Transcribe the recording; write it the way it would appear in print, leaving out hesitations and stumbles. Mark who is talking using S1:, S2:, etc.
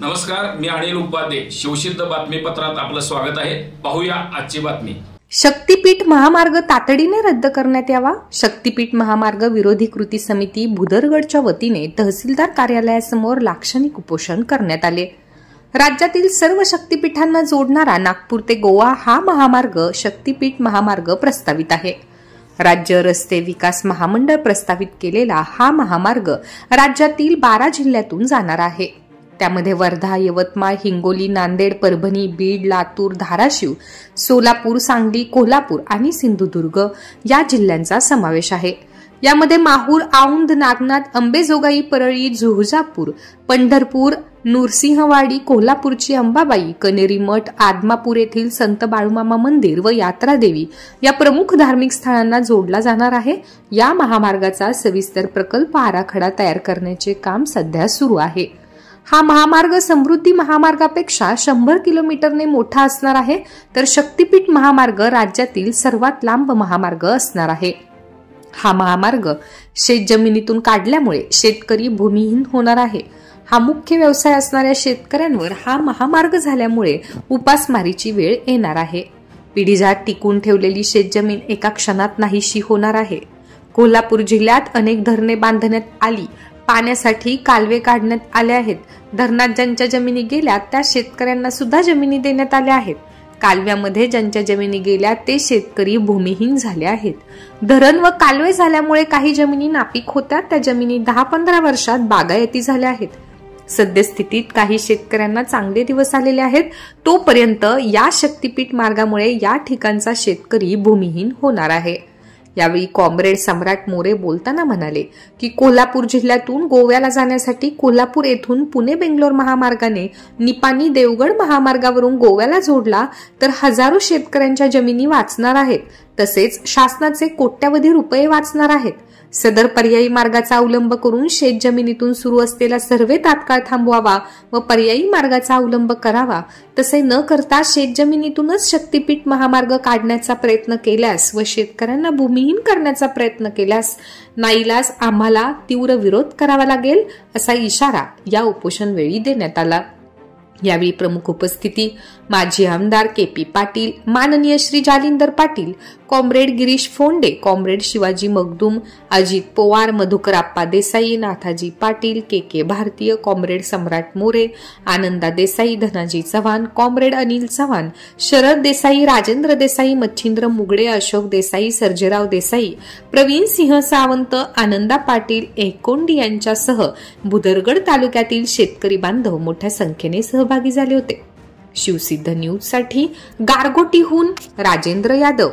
S1: नमस्कार, मी अनिल उपाध्ये. शिवसिद्ध बातमीपत्रात आपलं स्वागत आहे. पाहूया आजची बातमी.
S2: शक्तीपीठ महामार्ग तातडीने रद्द करण्यात यावा. शक्तीपीठ महामार्ग विरोधी कृती समिती भुदरगडच्या वतीने तहसीलदार कार्यालयासमोर लाक्षणिक उपोषण करण्यात आले. राज्यातील सर्व शक्तीपीठांना जोडणारा नागपूर ते गोवा हा महामार्ग शक्तीपीठ महामार्ग प्रस्तावित आहे. राज्य रस्ते विकास महामंडळ प्रस्तावित केलेला हा महामार्ग राज्यातील 12 जिल्ह्यातून जाणार आहे. त्यामध्ये वर्धा, यवतमाळ, हिंगोली, नांदेड, परभणी, बीड, लातूर, धाराशिव, सोलापूर, सांगली, कोल्हापूर आणि सिंधुदुर्ग या जिल्ह्यांचा समावेश आहे. यामध्ये माहूर, औंध, नागनाथ, अंबेजोगाई, परळी, झुळजापूर, पंढरपूर, नृसिंहवाडी, कोल्हापूरची अंबाबाई, कनेरी मठ, आदमापूर येथील संत बाळूमामा मंदिर व यात्रादेवी या प्रमुख धार्मिक स्थळांना जोडला जाणार आहे. या महामार्गाचा सविस्तर प्रकल्प आराखडा तयार करण्याचे काम सध्या सुरू आहे. हा महामार्ग समृद्धी महामार्गापेक्षा 100 किलोमीटरने मोठा असणार आहे, तर शक्तीपीठ महामार्ग राज्यातील सर्वात लांब महामार्ग असणार आहे. हा महामार्ग शेतजमिनीतून काढल्यामुळे शेतकरी भूमिहीन होणार आहे. हा मुख्य व्यवसाय असणाऱ्या शेतकऱ्यांवर हा महामार्ग झाल्यामुळे उपासमारीची वेळ येणार आहे. पिढीजात टिकून ठेवलेली शेतजमीन एका क्षणात नाहीशी होणार आहे. कोल्हापूर जिल्ह्यात अनेक धरणे बांधण्यात आली, पाण्यासाठी कालवे काढण्यात आले आहेत. धरणात ज्यांच्या जमिनी गेल्या त्या शेतकऱ्यांना सुद्धा जमिनी देण्यात आल्या आहेत. कालव्यामध्ये ज्यांच्या जमिनी गेल्या ते शेतकरी भूमिहीन झाले आहेत. धरण व कालवे झाल्यामुळे काही जमिनी नापीक होत्या, त्या जमिनी 10-15 वर्षात बागायती झाल्या आहेत. सद्यस्थितीत काही शेतकऱ्यांना चांगले दिवस आलेले आहेत. तोपर्यंत या शक्तीपीठ मार्गामुळे या ठिकाणचा शेतकरी भूमिहीन होणार आहे. यावेळी कॉम्रेड सम्राट मोरे बोलताना म्हणाले की कोल्हापूर जिल्ह्यातून गोव्याला जाण्यासाठी कोल्हापूर येथून पुणे बेंगलोर महामार्गाने निपाणी देवगड महामार्गावरून गोव्याला जोडला तर हजारो शेतकऱ्यांच्या जमिनी वाचणार आहेत. तसेच शासनाचे कोट्यवधी रुपये वाचणार आहेत. सदर पर्यायी मार्गाचा अवलंब करून शेतजमिनीतून सुरू असलेला सर्व्हे तात्काळ थांबवावा व पर्यायी मार्गाचा अवलंब करावा. तसे न करता शेतजमिनीतूनच शक्तीपीठ महामार्ग काढण्याचा प्रयत्न केल्यास व शेतकऱ्यांना भूमिहीन करण्याचा प्रयत्न केल्यास नाईलाज आम्हाला तीव्र विरोध करावा लागेल, असा इशारा या उपोषणवेळी देण्यात आला. यावेळी प्रमुख उपस्थिती माजी आमदार के.पी. पाटील, माननीय श्री जालिंदर पाटील, कॉम्रेड गिरीश फोंडे, कॉम्रेड शिवाजी मगदूम, अजित पवार, मधुकरप्पा देसाई, नाथाजी पाटील, के भारतीय, कॉम्रेड सम्राट मोरे, आनंदा देसाई, धनाजी चव्हाण, कॉम्रेड अनिल चव्हाण, शरद देसाई, राजेंद्र देसाई, मच्छिंद्र मुगडे, अशोक देसाई, सर्जेराव देसाई, प्रवीण सिंह सावंत, आनंदा पाटील, एकोंडी यांच्यासह भुदरगड तालुक्यातील शेतकरी बांधव मोठ्या संख्येने सहभागी झाले होते. शिवसिद्ध न्यूज साठी गारगोटीहून राजेंद्र यादव.